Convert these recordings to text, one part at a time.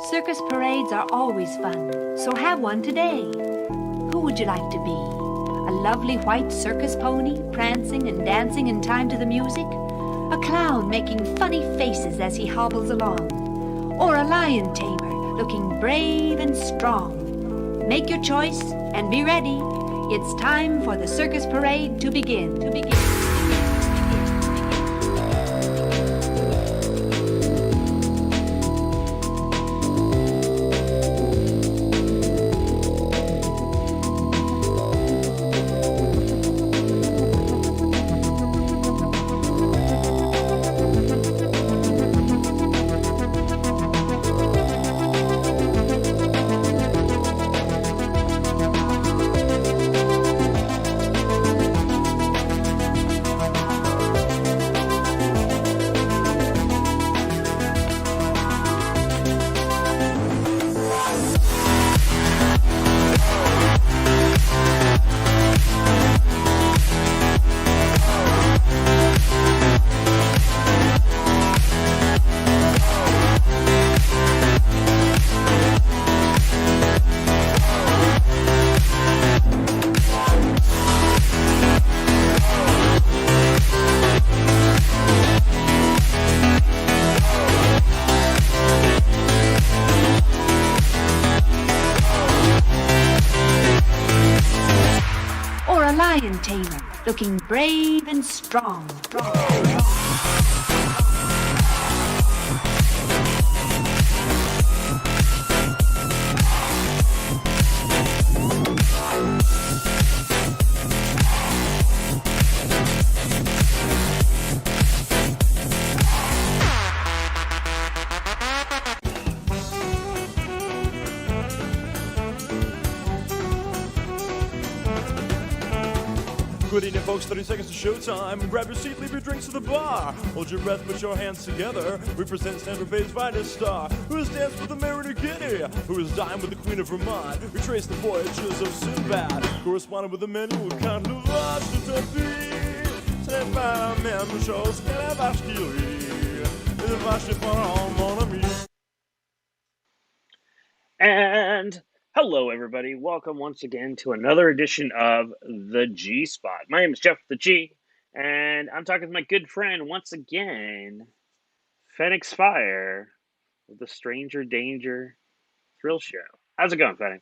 Circus parades are always fun, so have one today. Who would you like to be? A lovely white circus pony, prancing and dancing in time to the music? A clown making funny faces as he hobbles along? Or a lion tamer looking brave and strong? Make your choice and be ready. It's time for the circus parade to begin. Lion tamer, looking brave and strong. Good evening, folks. 30 seconds to showtime. Grab your seat, leave your drinks to the bar. Hold your breath, put your hands together. We present Sandra Bay's finest star, who has danced with the Mayor of Guinea, who has dined with the Queen of Vermont. We trace the voyages of Sinbad, corresponded with the men who can't love us to tapis. C'est pas la même chose que la vache qui rit. La vache est pas mon ami. And hello, everybody. Welcome once again to another edition of The G Spot. My name is Geoff the G, and I'm talking to my good friend once again, Fenyxfyre, of the Stranger Danger Thrill Show. How's it going, Fenyx?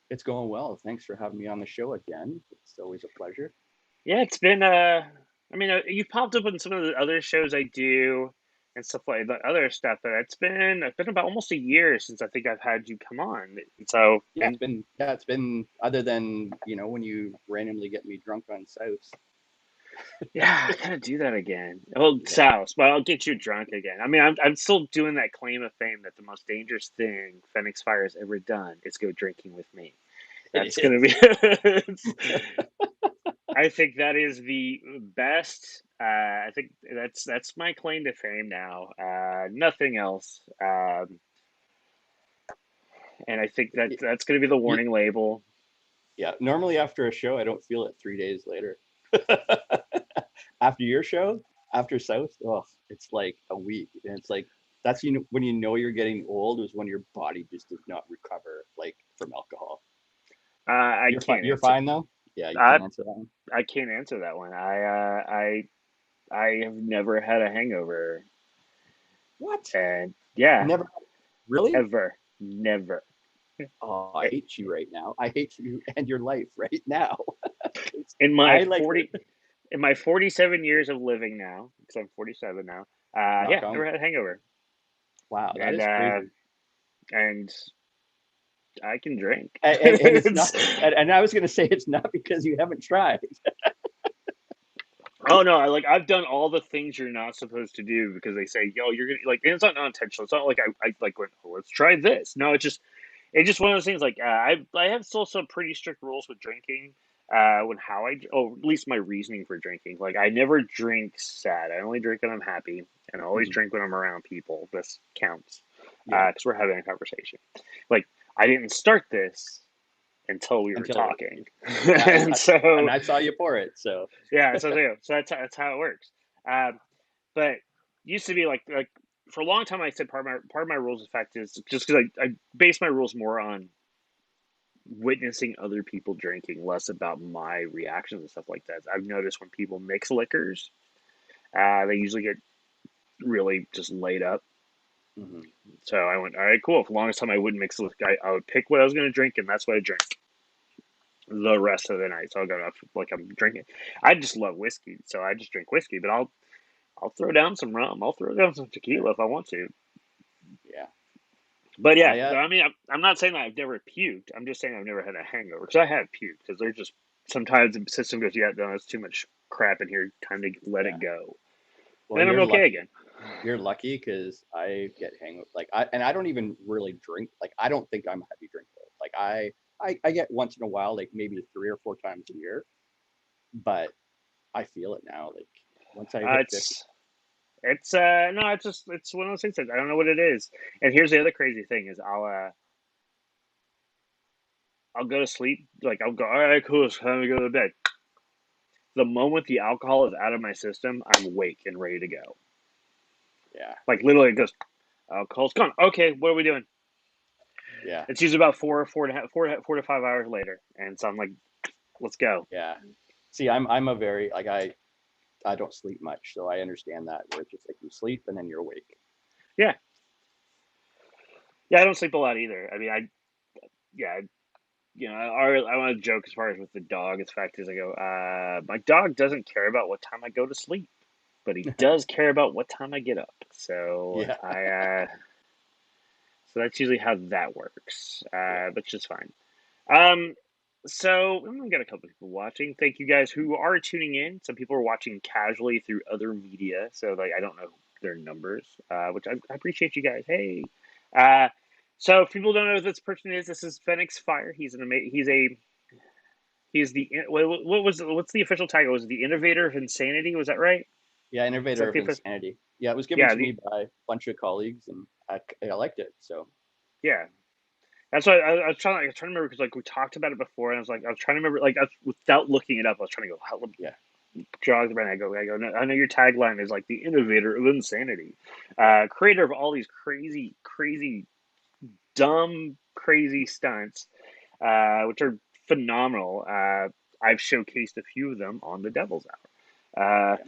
It's going well. Thanks for having me on the show again. It's always a pleasure. Yeah, it's been, you've popped up in some of the other shows I do and stuff like that, other stuff, but it's been about almost a year since I think I've had you come on. And so It's been other than, when you randomly get me drunk on South. yeah, I gotta do that again. Well, Souse, but I'll get you drunk again. I mean, I'm still doing that claim of fame that the most dangerous thing Fenyxfyre has ever done is go drinking with me. That's gonna be. I think that is the best. I think that's my claim to fame now. Nothing else. And I think that's going to be the warning label. Yeah. Normally after a show, I don't feel it 3 days later. After your show, after South, it's like a week. And it's like, that's when you know you're getting old is when your body just does not recover from alcohol. You're fine though? Yeah, you can't answer that one. I can't answer that one. I have never had a hangover. What? And yeah. Never? Really? Never. Oh, I hate you right now. I hate you and your life right now. In my 47 years of living now, because I'm 47 now, never had a hangover. Wow, that is crazy. And I can drink. And it's not, and I was going to say it's not because you haven't tried. Oh no, I've done all the things you're not supposed to do because they say, yo, you're gonna and it's not intentional. It's not like I went, oh, let's try this. No, it's just one of those things. I have still some pretty strict rules with drinking. At least my reasoning for drinking. I never drink sad. I only drink when I'm happy, and I always drink when I'm around people. This counts because we're having a conversation. I didn't start this until we were talking, and I saw you pour it. So yeah, so that's how it works. But used to be like for a long time I said part of my rules effect is just because I base my rules more on witnessing other people drinking, less about my reactions and stuff like that. I've noticed when people mix liquors, they usually get really just laid up. Hmm. So I went, all right, cool. For the longest time, I wouldn't mix liquor. I would pick what I was going to drink, and that's what I drink the rest of the night. So I'll go up like I'm drinking. I just love whiskey, so I just drink whiskey. But I'll throw down some rum. I'll throw down some tequila if I want to. Yeah. But yeah, I I mean, I'm not saying that I've never puked. I'm just saying I've never had a hangover because I have puked because there's just sometimes the system goes, yeah, no, there's too much crap in here. Time to let yeah. it go. Well, And then I'm you're okay lucky. again. You're lucky because I get hangover. Like I don't even really drink. Like I don't think I'm a heavy drinker. Like I get once in a while, like maybe 3 or 4 times a year, but I feel it now. Like once I hit 50. It's no, it's one of those things that I don't know what it is. And here's the other crazy thing is I'll go to sleep, like I'll go, all right, cool, it's time to go to bed. The moment the alcohol is out of my system, I'm awake and ready to go. Yeah. Like literally, it goes, alcohol's gone. Okay, what are we doing? Yeah. It's usually about 4 to 5 hours later, and so I'm like, let's go. Yeah. See, I'm a very like I don't sleep much, so I understand that where it's just like you sleep and then you're awake. Yeah, yeah, I don't sleep a lot either. I mean, yeah, I want to joke as far as with the dog. The fact is, I go, my dog doesn't care about what time I go to sleep, but he does care about what time I get up. So Yeah. so that's usually how that works, Yeah. but just fine. Um, so we got a couple people watching. Thank you guys who are tuning in. Some people are watching casually through other media, so like I don't know their numbers, which I appreciate you guys. Hey, uh, so if people don't know who this person is, this is Fenyxfyre. He's the what's the official title? Was it the Innovator of Insanity? Was that right? Yeah. Is Innovator that of the official? Insanity. Yeah, it was given Yeah, to me by a bunch of colleagues, and I liked it. So yeah. That's why I was trying to remember because like we talked about it before, and I was trying to remember without looking it up. I was trying to go yeah. jog the brain. I go. No, I know your tagline is like the innovator of insanity, Yeah. creator of all these crazy, dumb, crazy stunts, which are phenomenal. I've showcased a few of them on the Devil's Hour.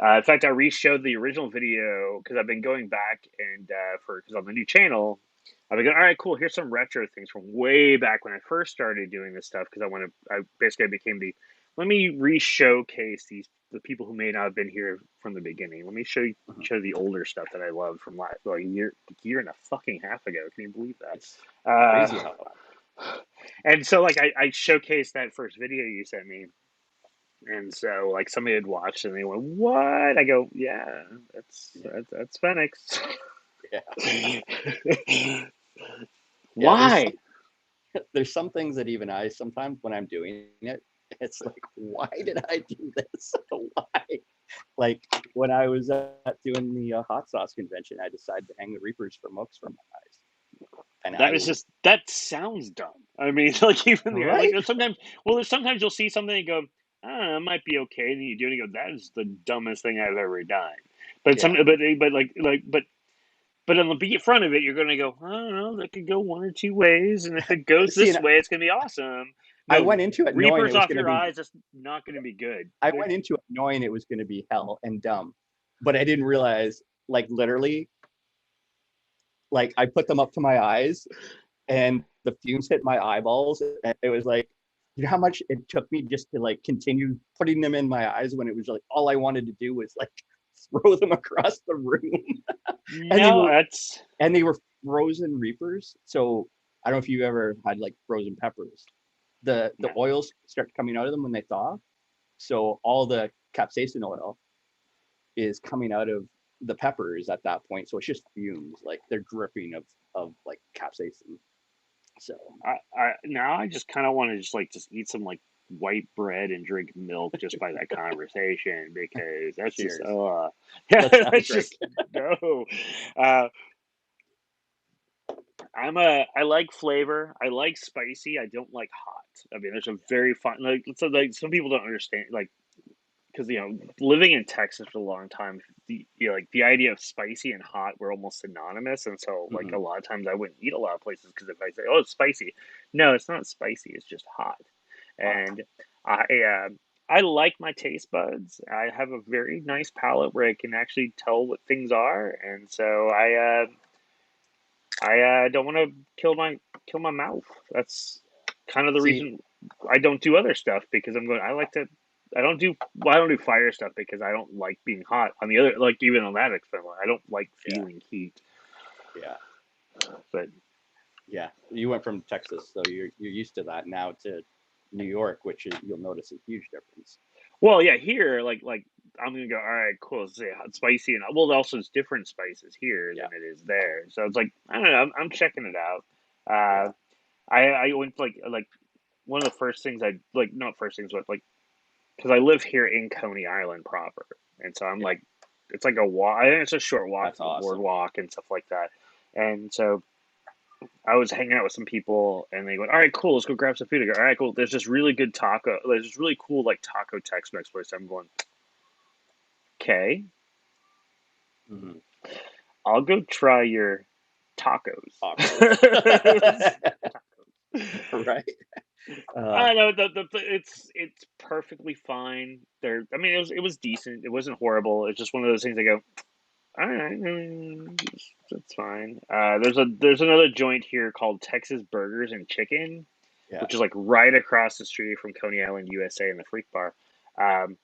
Yeah. In fact, I re-showed the original video because I've been going back and because on the new channel, I've been going, all right, cool. Here's some retro things from way back when I first started doing this stuff because I basically became let me re-showcase the people who may not have been here from the beginning. Let me Mhm. show the older stuff that I loved from like a year and a fucking half ago. Can you believe It's that? crazy how. And so like I showcased that first video you sent me, and so, like, somebody had watched and they went, "What?" I go, "Yeah, Yeah. that's Phoenix." Yeah. Yeah. Why? There's some things that even I sometimes when I'm doing it, it's like, why did I do this? Why? Like when I was doing the hot sauce convention, I decided to hang the Reapers for Mooks from my eyes, and That is just that sounds dumb. I mean, like even the like right, there's sometimes you'll see something and go, "Ah, it might be okay," and then you do it and you go, "That is the dumbest thing I've ever done." But yeah. but on the front of it, you're gonna go, "I don't know, that could go one or two ways, and if it goes See, this and way, it's gonna be awesome." I No, went into it knowing it Reapers was off going to your be. eyes, that's not gonna be good. I went into it knowing it was going to be hell and dumb, but I didn't realize, like literally, like I put them up to my eyes, and the fumes hit my eyeballs, and it was like, you know how much it took me just to like continue putting them in my eyes when it was like all I wanted to do was like throw them across the room. and they No, were that's and they were frozen reapers. So I don't know if you ever had like frozen peppers. The no. oils start coming out of them when they thaw. So all the capsaicin oil is coming out of the peppers at that point. So it's just fumes, like they're dripping of like capsaicin. So Now I just kind of want to just eat some like white bread and drink milk just by that conversation because that's just cheers. yeah, Let's have a that's drink. just no. Uh, I like flavor. I like spicy. I don't like hot. I mean, there's a very fine like some people don't understand like because living in Texas for a long time, the idea of spicy and hot were almost synonymous, and so like Hmm. a lot of times I wouldn't eat a lot of places because if I say, "Oh, it's spicy," no, it's not spicy. It's just hot, Hot. and I like my taste buds. I have a very nice palate where I can actually tell what things are, and so I don't want to kill my mouth. That's kind of the See, reason I don't do other stuff because I'm going. I like to. I don't do fire stuff because I don't like being hot. On the other, like even on that extent, I don't like yeah, feeling heat. yeah, But yeah. You went from Texas, so you're used to that now to New York, which you'll notice a huge difference. well, yeah, here like I'm gonna go. All right, cool. Say hot, spicy, and well, also it's different spices here Yeah, than it is there. So it's like I don't know. I'm checking it out. yeah, I went like one of the first things I like not first things but like because I live here in Coney Island proper, and so I'm yeah. like, it's like a walk. I think it's a short walk That's to the awesome. boardwalk and stuff like that. And so I was hanging out with some people, and they went, "All right, cool, let's go grab some food." I go, "All right, cool." There's this really good taco. There's this really cool like taco Tex-Mex place. I'm going, okay, Hmm. I'll go try your tacos. Tacos. Right. I know it's perfectly fine. I mean, it was decent. It wasn't horrible. It's just one of those things. I go, all right, that's fine. There's another joint here called Texas Burgers and Chicken, Yeah. which is like right across the street from Coney Island, USA, in the Freak Bar. Um,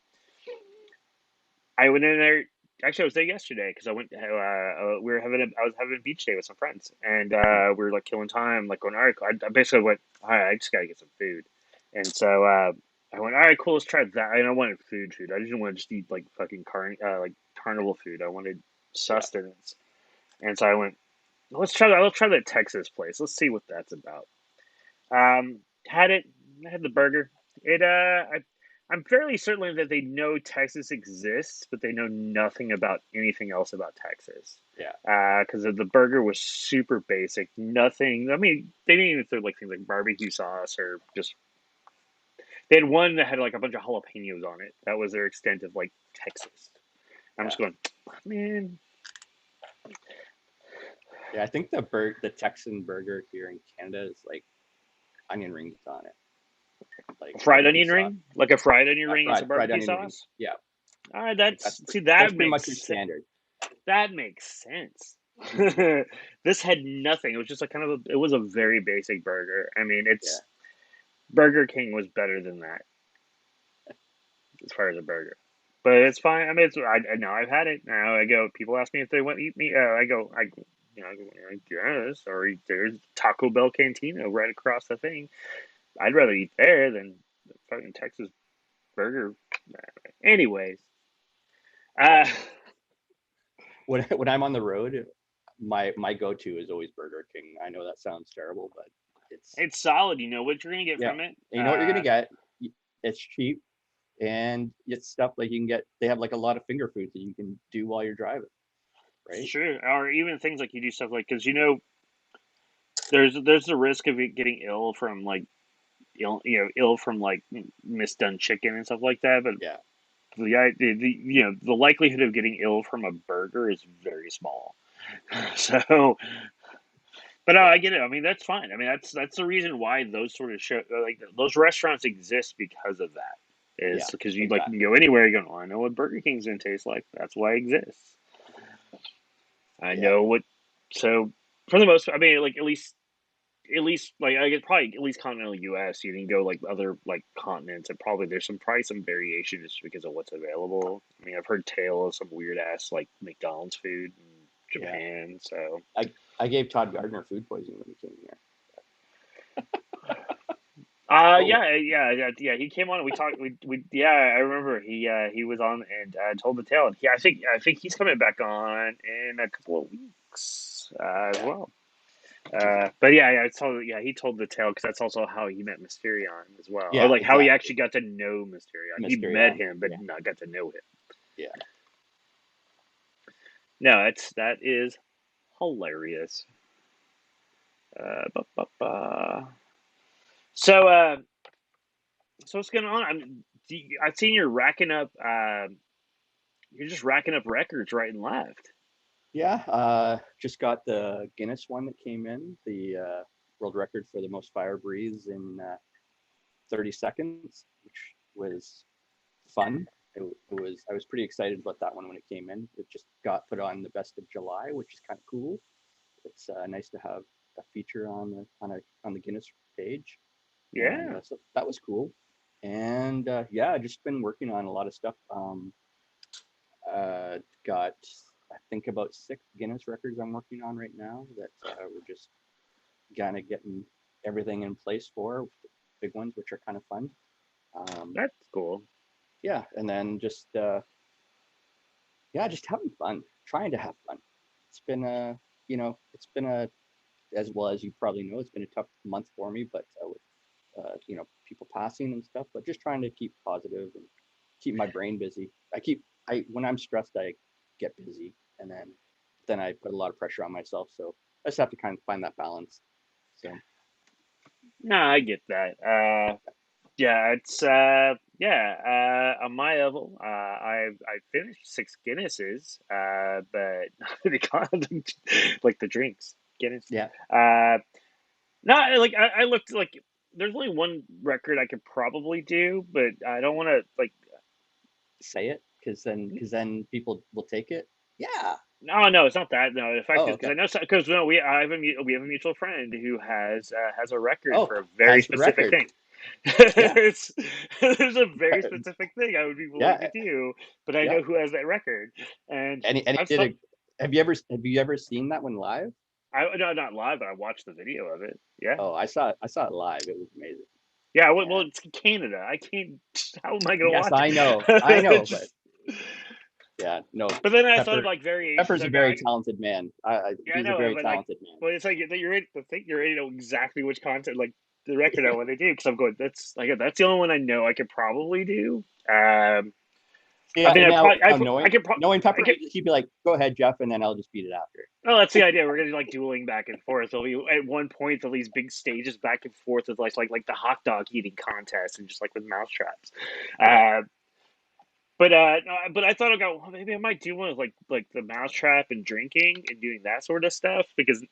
I went in there. Actually, I was there yesterday because I was having a beach day with some friends, and Mhm. we were like killing time, like going. All right, I basically went. All right, I just gotta get some food, and so I went. All right, cool. Let's try that. And I wanted food. I didn't want to just eat like fucking like carnival food. I wanted Yeah. sustenance. And so I went, let's try that. Let's try that Texas place. Let's see what that's about. Had it. I had the burger. I'm fairly certain that they know Texas exists, but they know nothing about anything else about Texas. Yeah. Because the burger was super basic. Nothing. I mean, they didn't even throw like things like barbecue sauce or just. They had one that had like a bunch of jalapenos on it. That was their extent of like Texas. I'm Yeah. just going, man. Yeah. I think the Texan burger here in Canada is like onion rings on it, like Fried barbecue onion sauce. ring, like a fried onion Yeah, ring and some fried barbecue onion rings. sauce. Yeah. All right, Like that's that pretty much makes your standard. that makes sense. Hmm. This had nothing. It was just like it was a very basic burger. I mean, Yeah. it's Burger King was better than that as far as a burger, but it's fine. I mean, now I've had it. Now I go. People ask me if they want to eat me. I go, I guess. Or there's Taco Bell Cantina right across the thing. I'd rather eat there than the fucking Texas burger. Anyways, Yeah. uh, When I'm on the road, my go-to is always Burger King. I know that sounds terrible, but it's it's solid. You know what you're gonna get yeah. from it. And you know what you're gonna get. It's cheap and it's stuff like you can get. They have like a lot of finger foods that you can do while you're driving, right? Sure, or even things like you do stuff like because there's the risk of it getting ill from like ill from like misdone chicken and stuff like that. But Yeah. the likelihood of getting ill from a burger is very small. So, but Yeah. I get it. I mean, that's fine. I mean, that's the reason why those sort of like those restaurants exist because of that. Is Yeah. because you like can Exactly. go anywhere. You go, oh, I know what Burger King's gonna taste like. That's why it exists. I Yeah. know what. So for the most, I mean, like at least like I guess probably at least continental U.S. You can go like other like continents, and probably there's probably some variation just because of what's available. I mean, I've heard tale of some weird ass like McDonald's food in Yeah. Japan. So I gave Todd Gardner food poisoning when he came here. Oh, yeah. He came on and we talked. We yeah, I remember he was on and told the tale. And I think he's coming back on in a couple of weeks as yeah. well. But yeah, he told the tale because that's also how he met Mysterion as well, or Yeah. like how he Exactly. actually got to know Mysterion. He met Mysterion. him, but Yeah. not got to know him. Yeah. No, that is hilarious. Ba, ba, ba. So, so what's going on? I've seen you're racking up. You're just racking up records right and left. Yeah, just got the Guinness one that came in, the world record for the most fire breathes in 30 seconds, which was fun. I was pretty excited about that one when it came in. It just got put on the best of July, which is kind of cool. It's nice to have a feature on the Guinness page, and Yeah. so that was cool. And yeah, I've just been working on a lot of stuff. Got I think about 6 Guinness records I'm working on right now that we're just kind of getting everything in place for, big ones, which are kind of fun. That's cool. Yeah, and then just yeah, just having fun, trying to have fun. It's been it's been a, as well as you probably know, it's been a tough month for me, but with people passing and stuff, but just trying to keep positive and keep my brain busy. I when I'm stressed, I get busy, and then I put a lot of pressure on myself. So I just have to kind of find that balance. So No, I get that. Yeah, it's on my level, I finished 6 Guinnesses, but they got like the drinks Guinness. yeah, Uh, no, I looked like there's only one record I could probably do, but I don't want to like. say it because then people will take it. Yeah. No, no, it's not that. No, the fact Oh, is because okay. I know because no, we have a mutual friend who has a record Oh, for a very has the specific record. thing. Yeah. It's, there's a very specific thing I would be willing to Yeah. do, but I Yeah. know who has that record, and And he I've did some. a. Have you ever seen that one live? I no, not live, but I watched the video of it. Yeah, Oh, I saw it live. It was amazing. yeah. Well, And it's Canada. I can't. How am I gonna yes, watch I it? know, It's but just. yeah, no. But then I thought of Pepper like variations. Pepper's I a go, very talented man. yeah, I He's a know, very but like, talented man. well, it's like you're ready to think you're ready to know exactly which content, like the record I want to do, because I'm going. That's the only one I know I could probably do. I Yeah, mean, now I could, knowing I Pepper, could. he'd be like, "Go ahead, Jeff," and then I'll just beat it after. Oh, that's the idea. We're gonna do like dueling back and forth. There'll be at one point there'll these big stages back and forth with like the hot dog eating contest and just like with mousetraps. Yeah, Uh, no, but I thought about well, maybe I might do one of like the mousetrap and drinking and doing that sort of stuff because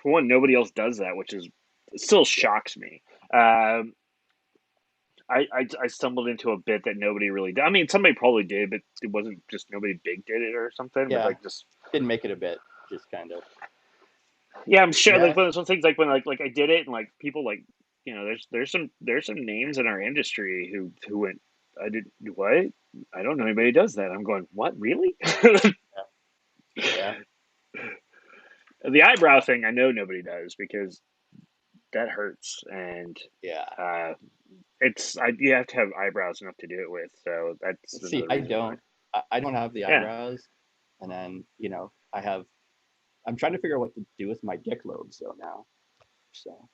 for one, nobody else does that, which is it still yeah, shocks me. Um, I stumbled into a bit that nobody really did. I mean, somebody probably did, but it wasn't just nobody big did it or something. But yeah. like just Didn't make it a bit. Just kind of. yeah, I'm sure. Yeah. Like when some things like when like I did it and like people like there's some names in our industry who went I did what I don't know anybody who does that. I'm going what really? Yeah. The eyebrow thing I know nobody does because that hurts and Yeah. uh, you have to have eyebrows enough to do it with. So that's See, another reason why. I don't have the Yeah. eyebrows, and then I have. I'm trying to figure out what to do with my dick lobes though now. So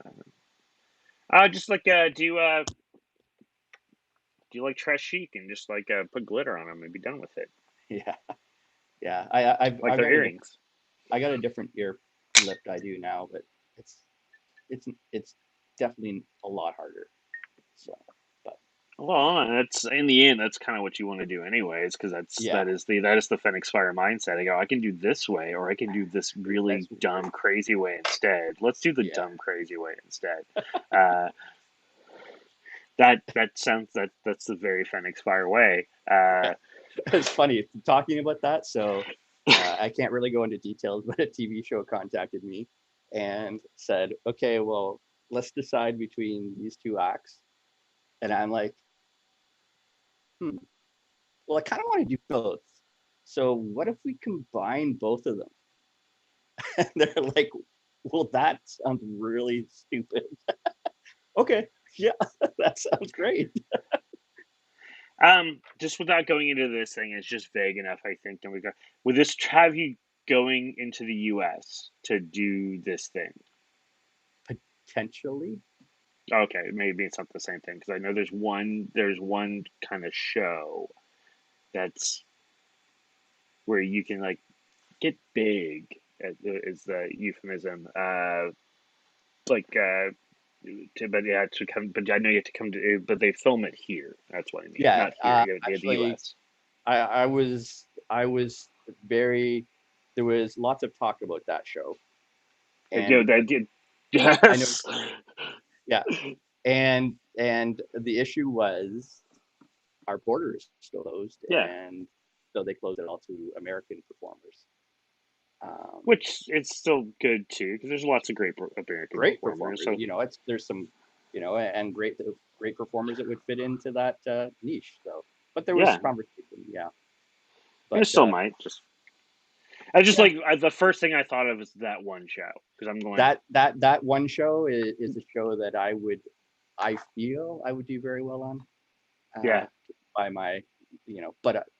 Just like do you like trash chic and just like put glitter on them and be done with it, yeah, yeah. like their earrings. I got a different ear lip I do now, but it's it's definitely a lot harder. So, but Well, that's in the end, that's kind of what you want to do anyways, because yeah, that is the Fenyxfyre mindset. I go, I can do this way, or I can do this really that's dumb, crazy way instead. Let's do the yeah. dumb, crazy way instead. Uh, that's the very Fenyxfyre way. It's funny talking about that. So I can't really go into details, but a TV show contacted me and said, "Okay, well, let's decide between these two acts." And I'm like, "Hmm. Well, I kind of want to do both. So what if we combine both of them?" And they're like, "Well, that sounds really stupid." Okay, yeah, that sounds great. Just without going into this thing, it's just vague enough, I think. And we go, would this have you going into the U.S. to do this thing? Potentially, Okay, maybe it's not the same thing because I know there's one kind of show that's where you can like get big is the euphemism. Like but I know you have to come to, but they film it here. That's what I mean. Yeah, Not here, the actually, US. I was very. There was lots of talk about that show, and That did. I know, Yes. yeah, and the issue was our borders still closed, Yeah. and so they closed it all to American performers. Which it's still good too, because there's lots of great American Great performers. performers, So there's some, and great performers that would fit into that niche. So, but there was yeah, conversation, yeah. and it But still might. I just yeah, like the first thing I thought of was that one show because I'm going. that one show is a show that I feel I would do very well on. Yeah, By my,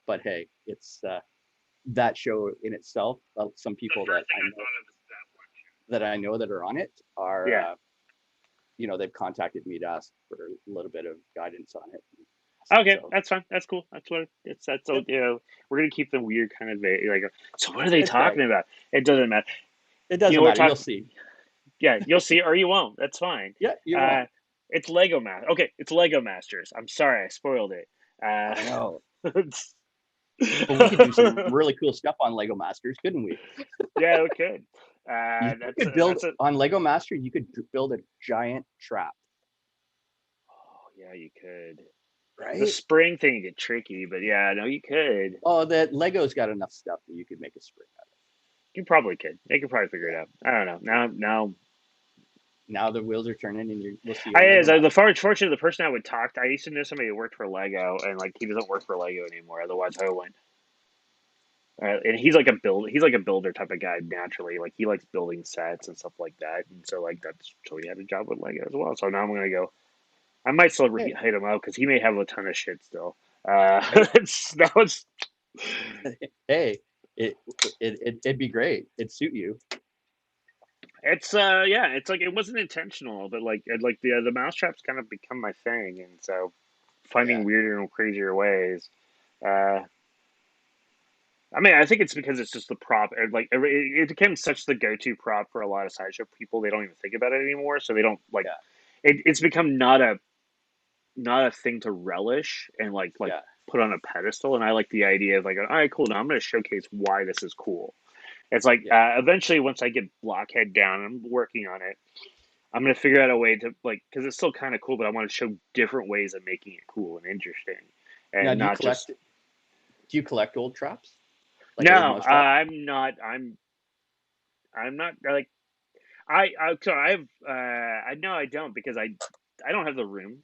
but hey, it's that show in itself. Some the people first thing I thought of was that one. that I know that are on it are, Yeah. they've contacted me to ask for a little bit of guidance on it. Okay, So that's fine. That's cool. That's what it's. That's yep, we're gonna keep the weird kind of like. So what are they it's vague. talking about? It doesn't matter. It You know doesn't we're matter. You'll talking. see. Yeah, you'll see or you won't. That's fine. Yeah, you Uh, won't. it's Lego Master. Okay, it's Lego Masters. I'm sorry I spoiled it. I know. It's- But we could do some really cool stuff on Lego Masters, couldn't we? yeah, we could. You That's could build that's a. on Lego Master. You could build a giant trap, Oh yeah, you could. The right? spring thing get tricky, but yeah, no, you could. Oh, that Lego's got enough stuff that you could make a spring out of. You probably could. They could probably figure it Yeah. out. I don't know. Now, Now the wheels are turning, and we'll see you I on Lego is Master. the fortunately the person I would talk to. I used to know somebody who worked for Lego, and like he doesn't work for Lego anymore. Otherwise, I went. And he's like a builder type of guy naturally. Like he likes building sets and stuff like that. And so like that's so he had a job with Lego as well. So now I'm gonna go. I might still Hey, hit him out because he may have a ton of shit still. right? That was Hey, it'd be great. It'd suit you. it's yeah. It's like it wasn't intentional, but like the mousetraps kind of become my thing, and so Yeah, finding weirder and crazier ways. Uh, I mean, I think it's because it's just the prop. It became such the go-to prop for a lot of sideshow people. They don't even think about it anymore, so they don't like. yeah, It's become not a thing to relish and like yeah, put on a pedestal. And I like the idea of like, all right, cool. Now I'm going to showcase why this is cool. It's like yeah, eventually once I get Blockhead down, I'm working on it. I'm going to figure out a way to like because it's still kind of cool, but I want to show different ways of making it cool and interesting, Now, and not just do you collect old traps? Like old no. mouse traps? I'm not like so I have I no I don't because I don't have the room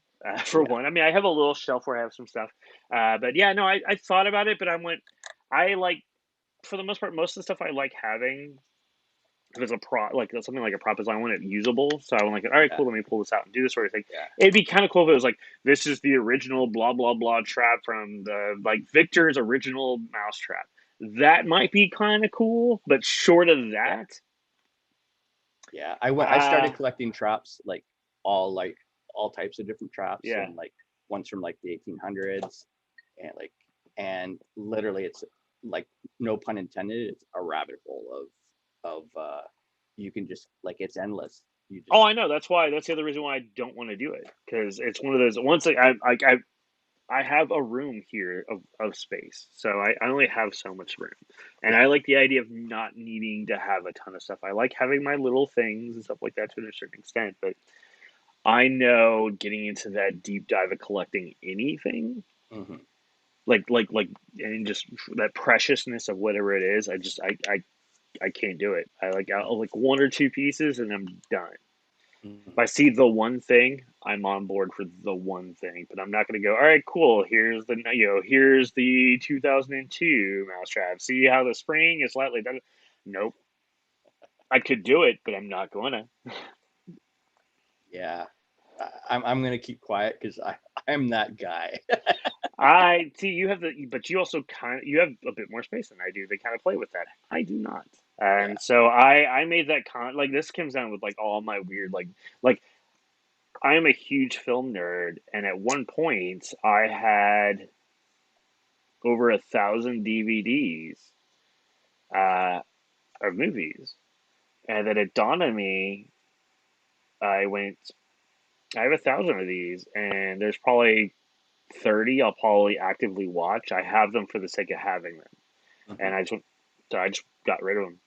for Yeah, one. I mean I have a little shelf where I have some stuff, but yeah no I thought about it, but I like for the most part most of the stuff I like having if it's a prop like something like a prop is I want it usable, so I want like all right yeah, cool let me pull this out and do this sort of thing. yeah, It'd be kind of cool if it was like this is the original blah blah blah trap from the like Victor's original mouse trap. That might be kind of cool, but short of yeah, that, yeah. I uh started collecting traps, like all types of different traps, yeah. and like ones from like the 1800s, and literally it's like, no pun intended, it's a rabbit hole of you can just, like, it's endless. You Oh, just, I know. That's why. That's the other reason why I don't want to do it because it's one of those. Once I have a room here of space, so I only have so much room, and yeah, I like the idea of not needing to have a ton of stuff. I like having my little things and stuff like that to a certain extent, but I know getting into that deep dive of collecting anything, hmm, and just that preciousness of whatever it is, I can't do it. I'll like one or two pieces and I'm done. If hmm. I see the one thing, I'm on board for the one thing. But I'm not going to go. All right, cool. Here's the 2002 mousetrap. See how the spring is slightly done. Nope. I could do it, but I'm not going to. Yeah. I'm gonna keep quiet because I'm that guy. I see you have but you also you have a bit more space than I do. They kind of play with that. I do not, Yeah, and so I made that like this comes down with like all my weird like I am a huge film nerd, and at one point I had over 1,000 DVDs of movies, and then it dawned on me. I went. I have 1,000 of these, and there's probably 30 I'll probably actively watch. I have them for the sake of having them, Hmm. and I just got rid of them.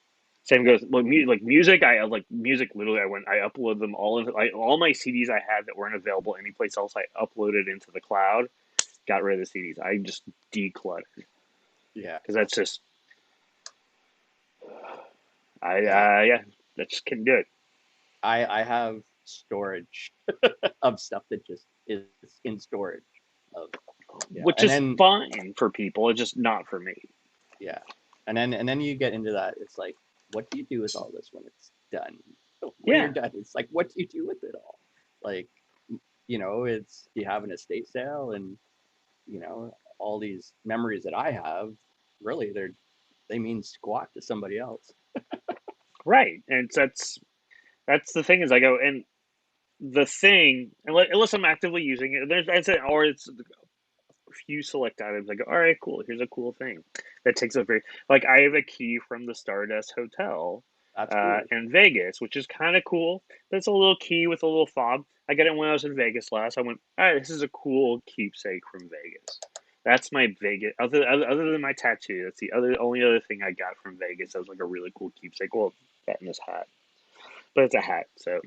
Same goes like music. I like music. Literally, I upload them all into all my CDs I had that weren't available anyplace else. I uploaded into the cloud. Got rid of the CDs. I just decluttered Yeah, because that's just yeah. yeah, that just couldn't do it. I have storage of stuff that just is in storage. Of yeah, Which and is then fine for people. It's just not for me. yeah, and then you get into that. It's like, what do you do with all this when it's done? When you're Yeah, done, it's like, what do you do with it all? Like, it's you have an estate sale, and all these memories that I have, really, they mean squat to somebody else. right. And that's the thing is I go and the thing unless I'm actively using it. There's that's it, or it's few select items. I go, all right, cool. Here's a cool thing that takes up very like I have a key from the Stardust Hotel That's cool. in Vegas, which is kind of cool. That's a little key with a little fob. I got it when I was in Vegas last. I went, all right, this is a cool keepsake from Vegas. That's my Vegas. Other than my tattoo, that's the only other thing I got from Vegas. That was like a really cool keepsake. Well, that and this hat, but it's a hat, so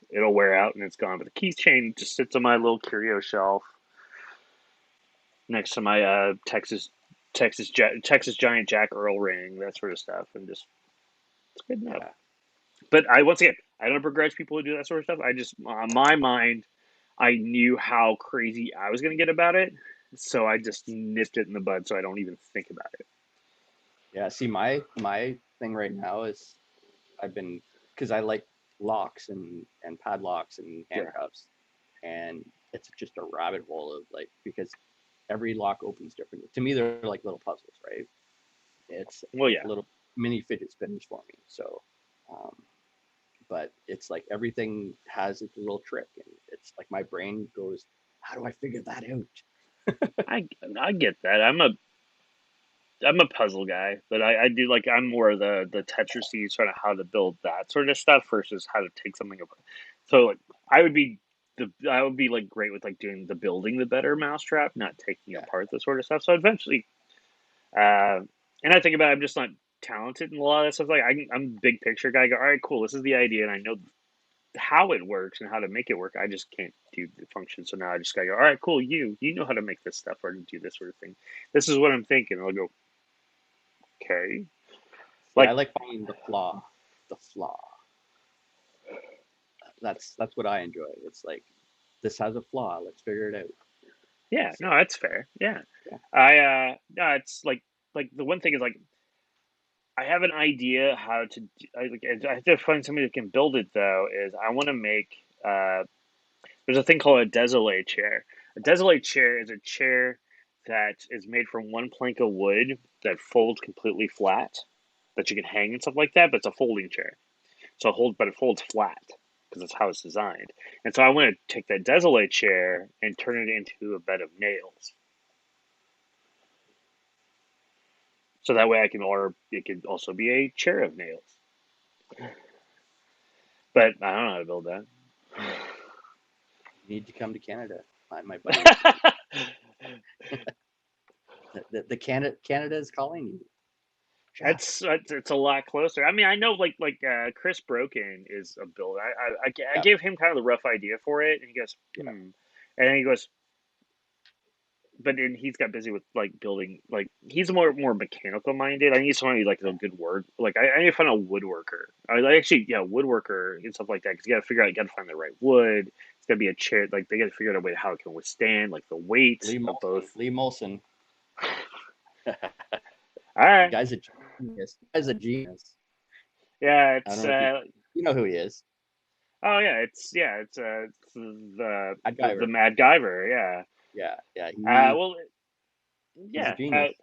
it'll wear out and it's gone. But the keychain just sits on my little curio shelf next to my Texas Giant Jack Earl ring, that sort of stuff, and just it's good enough. Yeah, But I once again, I don't begrudge people who do that sort of stuff. I just on my mind, I knew how crazy I was going to get about it, so I just nipped it in the bud, so I don't even think about it. yeah. See, my thing right now is I've been because I like locks and padlocks and Yeah. handcuffs, and it's just a rabbit hole of like because every lock opens differently. To me, they're like little puzzles, right? It's Well, yeah. little mini fidget spinners for me. So, um, but it's like everything has its little trick, and it's like my brain goes, "How do I figure that out?" I I get that. I'm a puzzle guy, but I do like I'm more of the Tetris sort of how to build that sort of stuff versus how to take something apart. So like I would be like great with like doing the building the better mousetrap, not taking Yeah, apart the sort of stuff. So eventually, uh, and I think about it, I'm just not talented in a lot of that stuff. Like I'm a big picture guy. I go, all right, cool. This is the idea, and I know how it works and how to make it work. I just can't do the function. So now I just gotta go, all right, cool. You know how to make this stuff or to do this sort of thing. This is what I'm thinking. I'll go, okay. see, I Like, like finding the flaw. The flaw. That's what I enjoy. It's like this has a flaw. Let's figure it out. yeah, So no, that's fair. Yeah. yeah, No, it's like the one thing is like I have an idea how to I have to find somebody that can build it though is I want to make there's a thing called a désolé chair. A désolé chair is a chair that is made from one plank of wood that folds completely flat that you can hang and stuff like that, but it's a folding chair. So it folds flat because that's how it's designed. And so I want to take that désolé chair and turn it into a bed of nails. So that way or it could also be a chair of nails. But I don't know how to build that. you need to come to Canada. My buddy, the Canada is calling you, Jeff. It's a lot closer. I mean, I know Chris Broken is a builder. I Yeah, gave him kind of the rough idea for it, and he goes, yeah, and then he goes, but then he's got busy with like building. Like he's more mechanical minded. I need somebody like a yeah. good word. Like I need to find a woodworker. Actually, yeah, woodworker and stuff like that. Because you got to figure out, you got to find the right wood. It's got to be a chair. Like they got to figure out a way how it can withstand like the weight Lee of both. Molson. Lee Molson. All right, Guy's a genius. Guy's a genius. yeah, I don't it's know if you know who he is. oh it's the MacGyver. Mad Guyver. Yeah. Yeah, yeah. Well, He's a yeah. genius.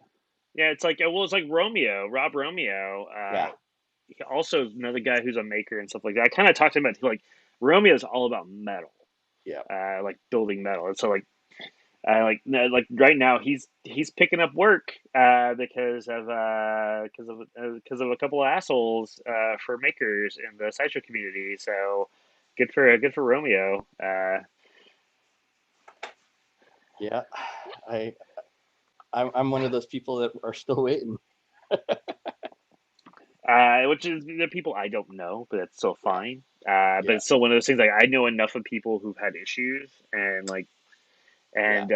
Yeah, it's like it's like Romeo, Rob Romeo. Yeah, Also another guy who's a maker and stuff like that. I kind of talked to him about like Romeo's all about metal, yeah. like building metal, and so like right now he's picking up work because of a couple of assholes for makers in the sideshow community. So good for Romeo. Yeah, I I'm one of those people that are still waiting. Which is the people I don't know, but that's still Yeah, fine. But yeah, it's still one of those things. Like I know enough of people who've had issues, and like, yeah, and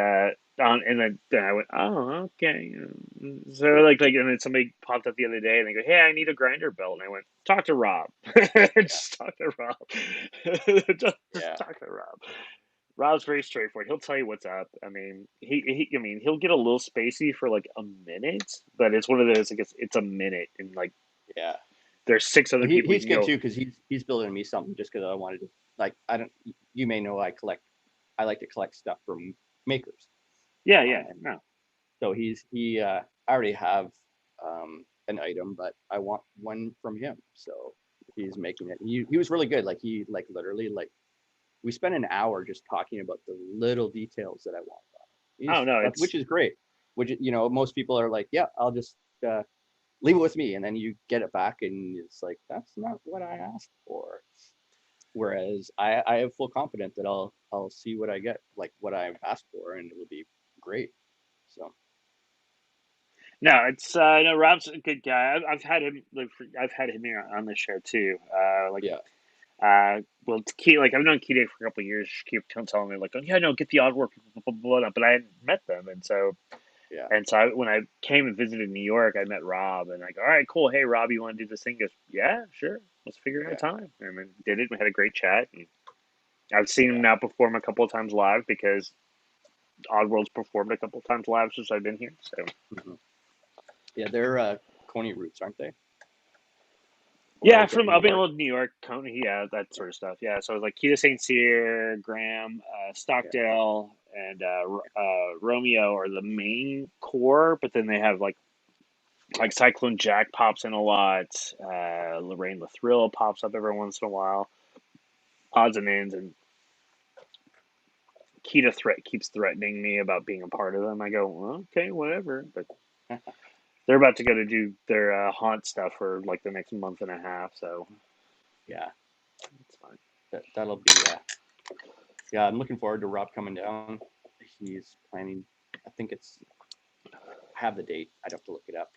and then I went, oh, okay. So and then somebody popped up the other day, and they go, hey, I need a grinder belt, and I went, talk to Rob. yeah, Just talk to Rob. Just yeah, talk to Rob. Rob's very straightforward. He'll tell you what's up. I mean, I mean, he'll get a little spacey for like a minute, but it's one of those. Like it's a minute, and like yeah. there's six other Well, people you he's can good go. too because he's building me something just because I wanted to like I don't you may know I like to collect stuff from makers. Yeah, yeah, And no, so he I already have an item, but I want one from him. So he's making it. He was really good. Like he like literally like we spent an hour just talking about the little details that I want. oh no, Which it's is great. Which most people are like, yeah, I'll just uh, leave it with me, and then you get it back, and it's like that's not what I asked for. Whereas I have full confidence that I'll see what I get, like what I've asked for, and it'll be great. So no, it's no. Rob's a good guy. I've had him like I've had him here on the show too. yeah, Well, it's Key, like I've known Key Day for a couple of years. She kept telling me like, oh yeah, no, get the odd work, blah, blah, blah, but I hadn't met them, yeah, when I came and visited New York, I met Rob, and I go, all right, cool. Hey, Rob, you want to do this thing? He goes, yeah, sure. Let's figure out a yeah, time. And then did it. We had a great chat. And I've seen him yeah. now perform a couple of times live because Oddworld's performed a couple of times live since I've been here. So Hmm. Yeah, they're Coney roots, aren't they? Or yeah, Albert, from New up in York? old New York, Coney, yeah, that sort of stuff. Yeah, so it was like Keita St. Cyr, Graham, Yeah, Stockdale, and Romeo are the main core, but then they have like Cyclone Jack pops in a lot. Lorraine Lathrill pops up every once in a while. Odds and ends, and Keita keeps threatening me about being a part of them. I go, well, okay, whatever. But they're about to go to do their haunt stuff for like the next month and a half, so yeah. it's fine. That'll be yeah. I'm looking forward to Rob coming down. He's planning. I think it's. I have the date. I'd have to look it up.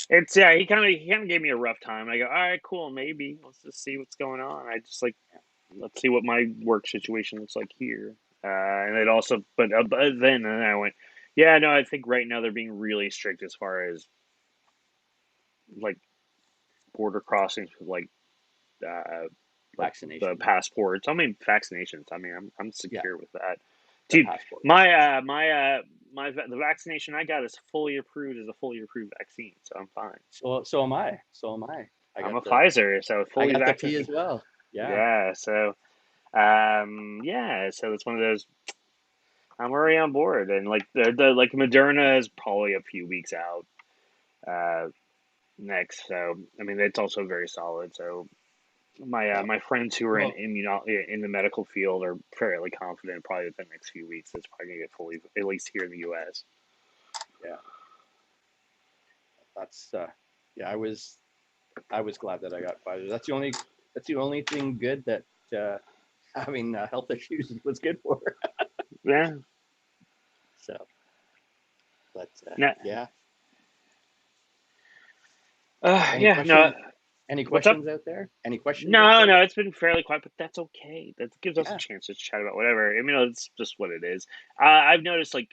It's yeah. He kind of gave me a rough time. I go, all right, cool, maybe let's just see what's going on. I just like let's see what my work situation looks like here. And it also, but then and I went, yeah, no, I think right now they're being really strict as far as like border crossings with uh, like the Vaccination. passports. I mean vaccinations. I mean I'm Yeah, secure with that, the dude. passport. The vaccination I got is fully approved as a fully approved vaccine, so I'm fine. So am I. So am I. I'm a Pfizer, so I fully got the P vaccinated. as well. Yeah. Yeah, so yeah, so it's one of those. I'm already on board, and like the like Moderna is probably a few weeks out uh, next. So I mean, it's also very solid. So Yeah. my friends who are Well, in the medical field are fairly confident probably within the next few weeks it's probably gonna get fully at least here in the U.S. yeah. That's yeah. I was glad that I got Pfizer. That's the only thing good that having health issues was good for. Yeah, So, but no, yeah. Any yeah, no. questions? Any What's up? questions out there? Any questions out No, there? no, it's been fairly quiet, but that's okay. That gives us a Yeah. chance to chat about whatever. I mean, it's just what it is. I've noticed like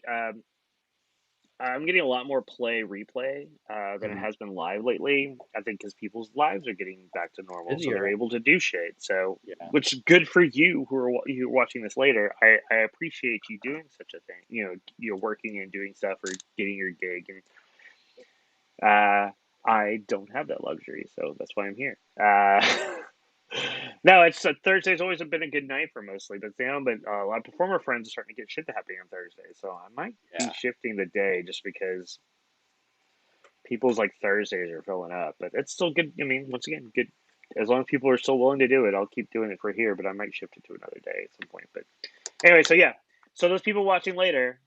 I'm getting a lot more replay than it Mhm. has been live lately. I think because people's lives are getting back to normal, so they're Busier. able to do shit. So, Yeah. which is good for you who are watching this later. I appreciate you doing such a thing. You're working and doing stuff or getting your gig, and I don't have that luxury, so that's why I'm here. No, it's Thursday's always been a good night for mostly, but a lot of performer friends are starting to get shit happening on Thursday, so I might be Yeah. shifting the day just because people's like Thursdays are filling up, but it's still good. I mean, once again, good as long as people are still willing to do it. I'll keep doing it for here, but I might shift it to another day at some point. But anyway, so yeah, so those people watching later,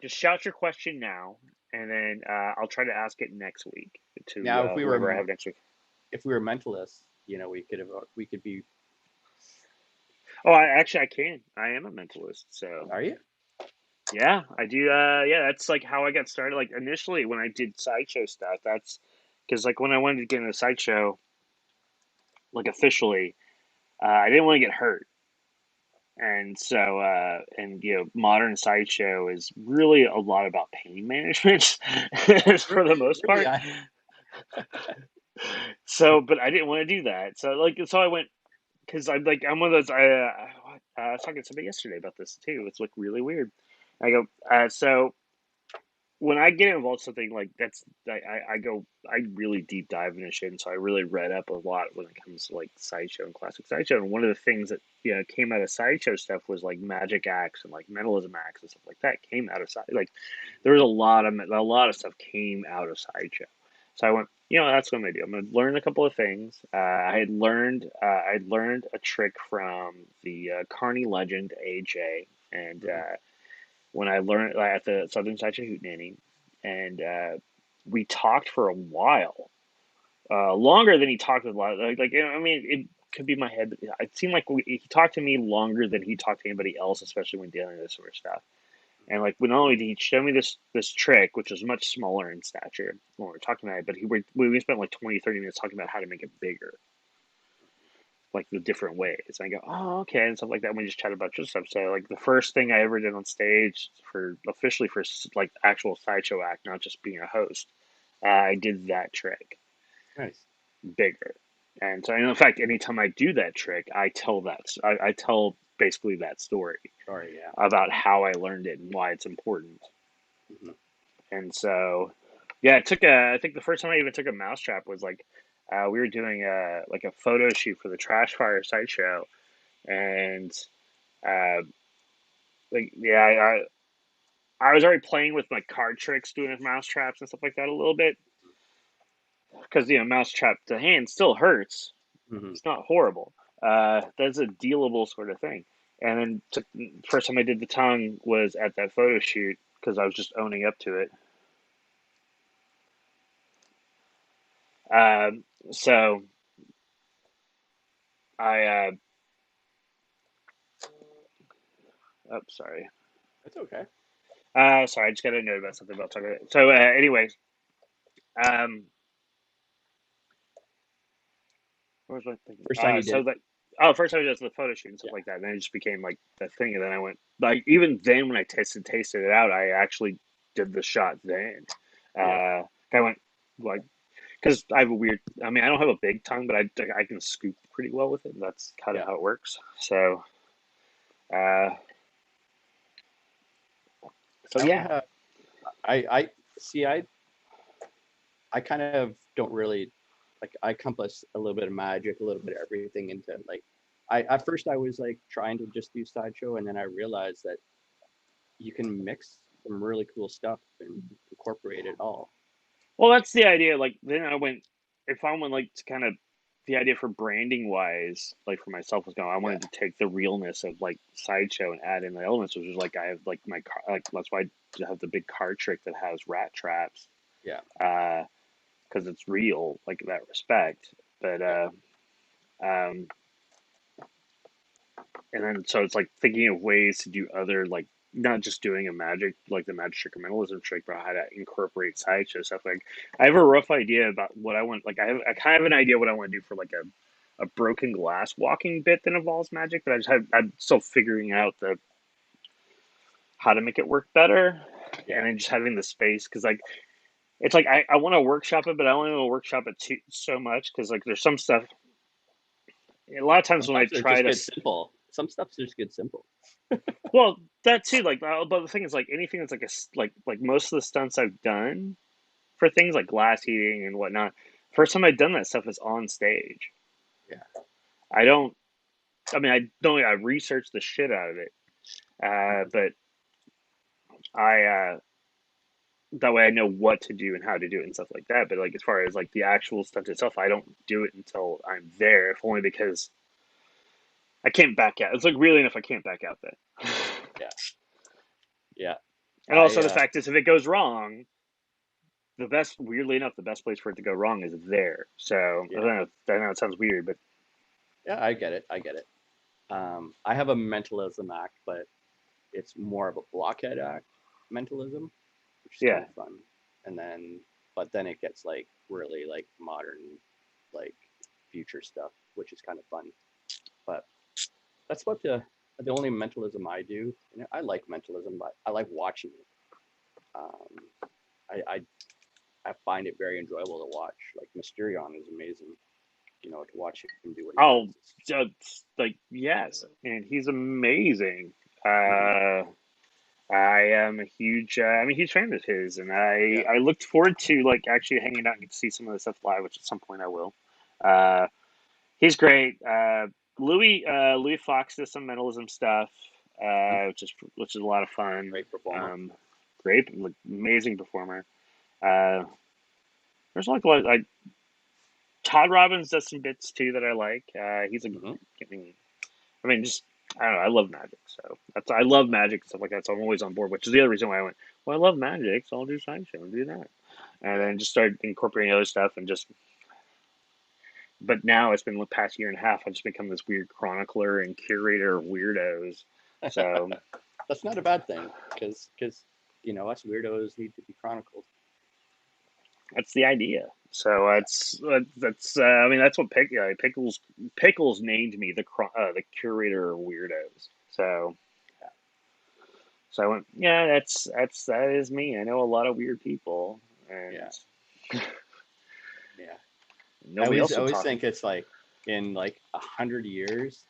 just shout your question now, and then I'll try to ask it next week to Now, whoever I have next week. if we were mentalists, we could be Oh, I can. I am a mentalist. So Are you? yeah, I do. Yeah, that's like how I got started. Like initially when I did sideshow stuff, that's because like when I wanted to get into sideshow, like officially, I didn't want to get hurt. And so, and modern sideshow is really a lot about pain management for the most Really? part. So, but I didn't want to do that. So I went because I'm one of those. I was talking to somebody yesterday about this too. It's like really weird. I go, so when I get involved in something like that's, I really deep dive into shit, and so I really read up a lot when it comes to like sideshow and classic sideshow. And one of the things that came out of sideshow stuff was like magic acts and like mentalism acts and stuff like that came out of like there was a lot of stuff came out of sideshow. So I went, that's what I'm gonna do. I'm gonna learn a couple of things. I had learned a trick from the Carney legend AJ, and Mhm. when I learned at the Southern Sideshow Hootenanny, and we talked for a while, longer than he talked with a lot. I mean, it could be my head, but it seemed like he talked to me longer than he talked to anybody else, especially when dealing with this sort of stuff. And like, not only did he show me this trick, which was much smaller in stature when we were talking about it, but we spent like 20, 30 minutes talking about how to make it bigger, like the different ways. And I go, oh, okay, and stuff like that. And we just chatted about just stuff. So like the first thing I ever did on stage for officially for like actual sideshow act, not just being a host, I did that trick Nice. bigger. And so, in fact, anytime I do that trick, I tell basically that story Sorry. Yeah. about how I learned it and why it's important. Mhm. And so, yeah, I think the first time I even took a mousetrap was like, we were doing a photo shoot for the Trash Fire sideshow, and uh, like yeah, I was already playing with like card tricks, doing with mouse traps and stuff like that a little bit because mouse trap to hand still hurts. Mhm. It's not horrible. That's a dealable sort of thing. And then first time I did the tongue was at that photo shoot because I was just owning up to it. So I oh sorry. That's okay. Sorry, I just got a note about something about talking about. So, anyways, um, what was I thinking? First time you did So it. like, oh, first time I did the photo shoot and stuff Yeah. like that, and then it just became like that thing. And then I went like, even then when I tasted it out, I actually did the shot then. Yeah. I went like, because I have a weird. I mean, I don't have a big tongue, but I can scoop pretty well with it. And that's kind of Yeah. how it works. Uh, so I only yeah. have. I see. I kind of don't really like. I compass a little bit of magic, a little bit of everything into like. I at first I was like trying to just do sideshow, and then I realized that you can mix some really cool stuff and incorporate it all. Well, that's the idea. Like then I went. If I went like to kind of the idea for branding wise, like for myself was going. I Yeah. wanted to take the realness of like sideshow and add in the elements, which is like I have like my car. Like that's why I have the big card trick that has rat traps. Yeah. Because it's real, like in that respect. But Yeah. um, and then so it's like thinking of ways to do other like not just doing a magic like the magic trick or mentalism trick, but how to incorporate sideshow stuff. Like I have a rough idea about what I want. Like I kind of have an idea what I want to do for like a broken glass walking bit that involves magic, but I'm still figuring out the how to make it work better, Yeah. and then just having the space because like it's like I want to workshop it, but I only want to workshop it too so much because like there's some stuff. A lot of times when I Sometimes they're try just to good simple. Some stuff's just good simple. well, that too, like, but the thing is, like, anything that's like like most of the stunts I've done for things like glass heating and whatnot, first time I've done that stuff is on stage. Yeah. I don't, I mean, I don't, I researched the shit out of it, but I, that way I know what to do and how to do it and stuff like that. But like, as far as like the actual stunt itself, I don't do it until I'm there, if only because I can't back out. It's like really enough, I can't back out then. Yeah. Yeah. And I also the fact is, if it goes wrong, weirdly enough, the best place for it to go wrong is there. So yeah. I know it sounds weird, but Yeah, I get it. I get it. I have a mentalism act, but it's more of a blockhead act mentalism, which is kind Yeah. of fun. And then, but then it gets like really like modern, like future stuff, which is kind of fun. But that's about the only mentalism I do. You know, I like mentalism, but I like watching it. Um, I find it very enjoyable to watch. Like Mysterion is amazing. You know, to watch him do what he Oh, does. just like yes, and he's amazing. Mhm. Uh, I am a huge, I'm a huge fan of his, and Yeah. I looked forward to like actually hanging out and get to see some of the stuff live, which at some point I will. Uh, he's great. Louis Fox does some mentalism stuff, Mhm. which is a lot of fun. Great performer. Great, like, amazing performer. Uh, there's like a lot, like Todd Robbins does some bits too that I like. He's a, Hmm. I mean, just I don't know. I love magic, so I love magic and stuff like that. So I'm always on board, which is the other reason why I went. Well, I love magic, so I'll do sideshow and do that, and Yeah. then just started incorporating other stuff and just. But now it's been the past year and a half. I've just become this weird chronicler and curator of weirdos. So That's not a bad thing because you know us weirdos need to be chronicled. that's the idea. So that's I mean that's what Pickles named me the curator of weirdos. So Yeah. I went, yeah, that is me. I know a lot of weird people, and Yeah. Yeah. nobody else I will always talk. think it's like in like 100 years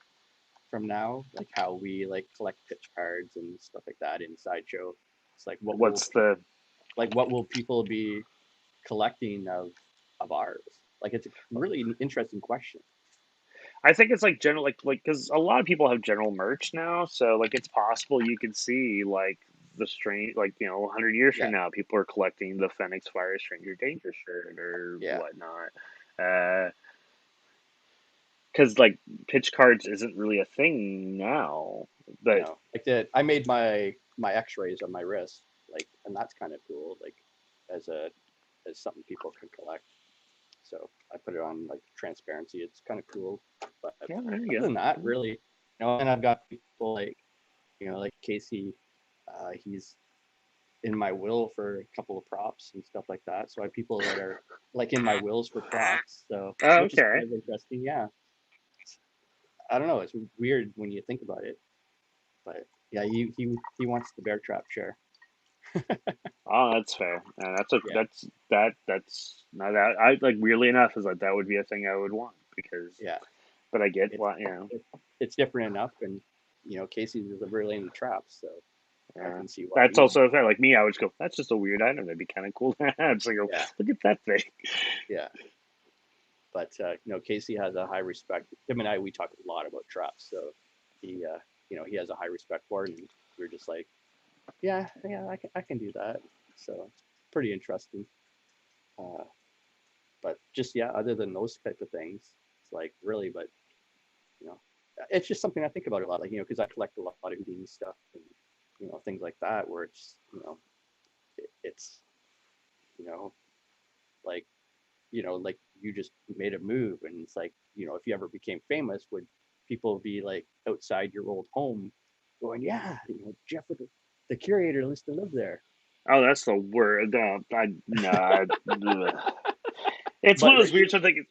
from now, like how we like collect pitch cards and stuff like that in sideshow. It's like What's the? what will people be collecting of ours? Like it's a really interesting question. I think it's like general, like because a lot of people have general merch now, so like it's possible you could see like the strange, like 100 years from Yeah. now, people are collecting the Fenyxfyre Stranger Danger shirt or Yeah. whatnot. Because like pitch cards isn't really a thing now, but No. Like that I made my x-rays on my wrist, like, and that's kind of cool, like as a as something people can collect. So I put it on like transparency. It's kind of cool. But yeah, there other you than that, go. really, and I've got people like, like Casey, he's in my will for a couple of props and stuff like that. So I have people that are like in my wills for props. So Oh, which is okay. kind of interesting. Yeah. I don't know. It's weird when you think about it, but yeah, he wants the bear trap chair. Oh, that's fair. Yeah. That's not that I like weirdly enough is like that would be a thing I would want because Yeah. but I get It's why. it's different enough, and Casey is really into traps, so I Yeah. can see why That's he wants. also fair. Like me, I would just go, that's just a weird item. That'd be kind of cool to have. So I go, Yeah. look at that thing. Yeah. But Casey has a high respect. Him and we talk a lot about traps, so he he has a high respect for it, and we're just like, yeah, I can do that. So it's pretty interesting. Uh, but just other than those type of things, it's like really, but you know, it's just something I think about a lot. Like because I collect a lot of Houdini stuff and things like that, where it's it's you know like like you just made a move, and it's like if you ever became famous, would people be like outside your old home, going, yeah, Geoff with the curator used to live there. Oh, that's the word. Nah. It's one But of those weird sort of things.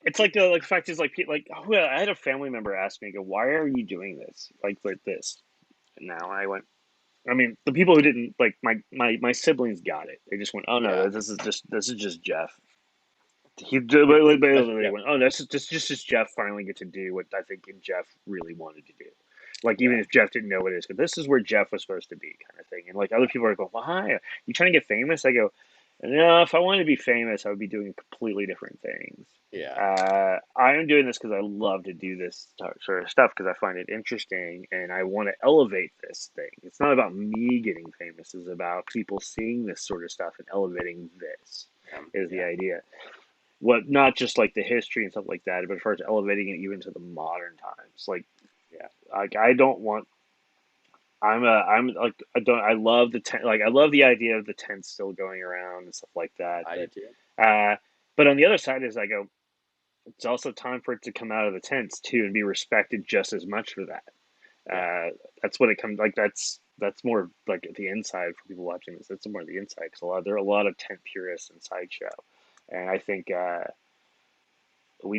It's like the fact is like oh, well, I had a family member ask me, go, why are you doing this? Like this. And now I went, I mean, the people who didn't like my siblings got it. They just went, oh no, yeah, this is just Geoff. yeah, that's They Geoff. went, oh, that's just Geoff finally get to do what I think Geoff really wanted to do. Like even Yeah, if Geoff didn't know what it is, but this is where Geoff was supposed to be, kind of thing. And like other people are going, why? You trying to get famous? I go, no. If I wanted to be famous, I would be doing completely different things. yeah, I am doing this because I love to do this sort of stuff because I find it interesting and I want to elevate this thing. It's not about me getting famous; it's about people seeing this sort of stuff and elevating this. Is the yeah, idea what not just like the history and stuff like that, but as far as elevating it even to the modern times. yeah. Like I don't want. I'm like I love the tent, like I love the idea of the tents still going around and stuff like that. I do too. Uh, but on the other side is I go, it's also time for it to come out of the tents too and be respected just as much for that. Yeah. That's what it comes like. That's more like the inside for people watching this. That's more the inside because there are a lot of tent purists in sideshow, and I think we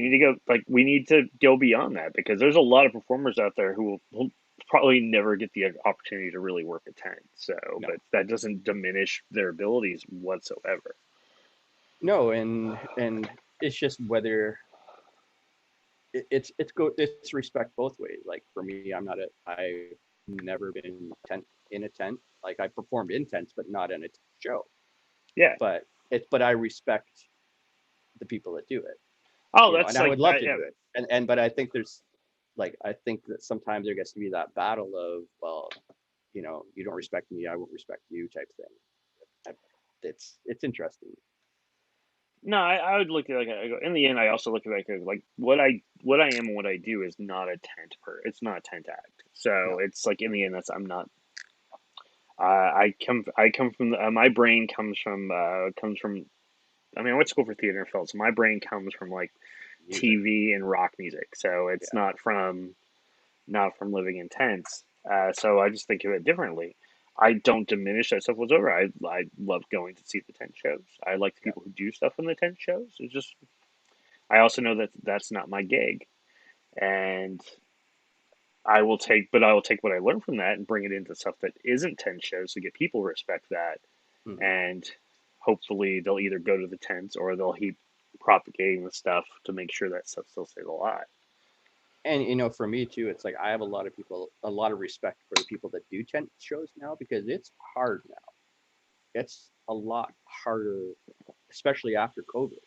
need to go beyond that because there's a lot of performers out there who will probably never get the opportunity to really work a tent. So, No. but that doesn't diminish their abilities whatsoever. No, and it's just whether it's respect both ways. Like for me, I've never been in a tent. Like I performed in tents, but not in a show. Yeah. But I respect the people that do it, Oh, you know, that's and I like would love to yeah. do it. But I think I think that sometimes there gets to be that battle of, well, you know, you don't respect me, I won't respect you type thing. It's interesting. No, I would look at it like I go, in the end. I also look at it like what I am and what I do is not a it's not a tent act. So No. it's like in the end, that's I'm not. I come from my brain comes from. I mean, I went to school for theater and film, so my brain comes from like Music. TV and rock music. So it's Yeah. not from living in tents. So I just think of it differently. I don't diminish that stuff whatsoever. I love going to see the tent shows. I like the Yeah. people who do stuff in the tent shows. It's just I also know that that's not my gig, and I will take what I learned from that and bring it into stuff that isn't tent shows to get people respect that, Mhm. and hopefully they'll either go to the tents or they'll keep propagating the stuff to make sure that stuff still stays alive. And you know, for me too, it's like I have a lot of respect for the people that do tent shows now because it's hard now. It's a lot harder, especially after COVID,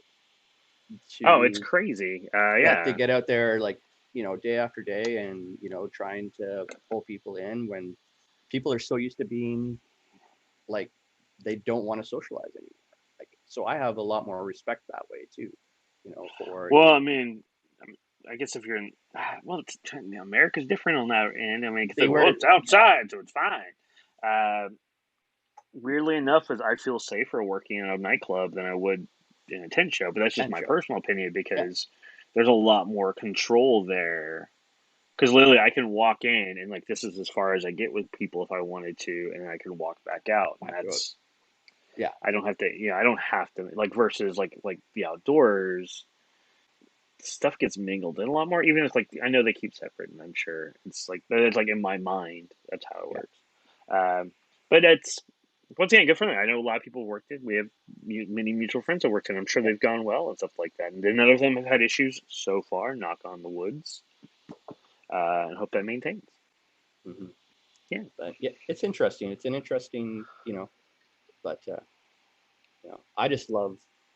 Oh, it's to crazy. to Yeah. get out there like, you know, day after day and, you know, trying to pull people in when people are so used to being like they don't want to socialize anymore. Like, so I have a lot more respect that way too, you know, for, you Well, know, I guess if you're in, well, America's different on that end. I mean, they well, were, it's yeah, outside, so it's fine. Uh, Weirdly enough, is I feel safer working in a nightclub than I would in a tent show, but that's just tent my show. personal opinion Yeah, because there's a lot more control there. Because literally, I can walk in and like this is as far as I get with people if I wanted to, and I can walk back out, and back out. that's Yeah, I don't have to, I don't have to like versus like the outdoors stuff gets mingled in a lot more. Even if like I know they keep separate, and I'm sure it's like but it's like in my mind that's how it yeah, works. But it's once again good for them. I know a lot of people worked it. We have many mutual friends that worked it. I'm sure yeah. they've gone well and stuff like that. And none of them have had issues so far. Knock on the woods, and hope that maintains. Hmm. Yeah. But yeah, it's interesting. It's an interesting, you know, but you know,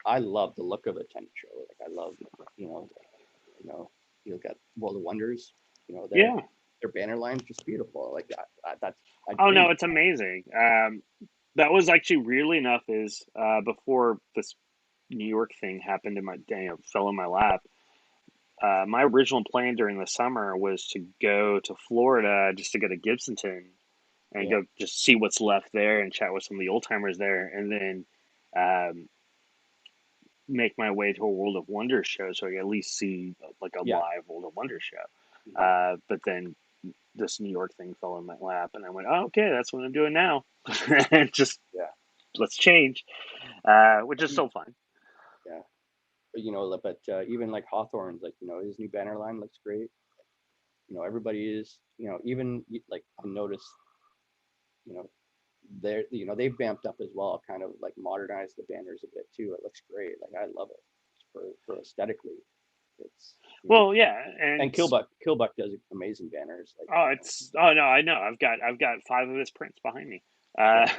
I love the look of a tent show. Like I love, you know, you know, you look at World of Wonders, you know, Yeah. their banner line's just beautiful. Like that's I Oh dream no, of it's amazing. That was actually weirdly enough is before this New York thing happened in fell in my lap. My original plan during the summer was to go to Florida just to go to Gibsonton that. and Yeah, go just see what's left there and chat with some of the old timers there, and then um, make my way to a World of Wonder show so I could at least see like a yeah, live World of Wonder show. hmm, But then this New York thing fell in my lap, and I went, oh, "Okay, that's what I'm doing now." Just yeah, let's change, which is so fun. yeah. But, you know, but even like Hawthorne's, like, you know, his new banner line looks great. You know, everybody is, you know, even like I noticed, you know, they're, you know, they've vamped up as well, kind of like modernized the banners a bit too. It looks great. Like I love it for aesthetically. It's, you know, Well, yeah, and and Killbuck does amazing banners. Like, oh, you know, it's oh no, I know. I've got five of his prints behind me. yeah,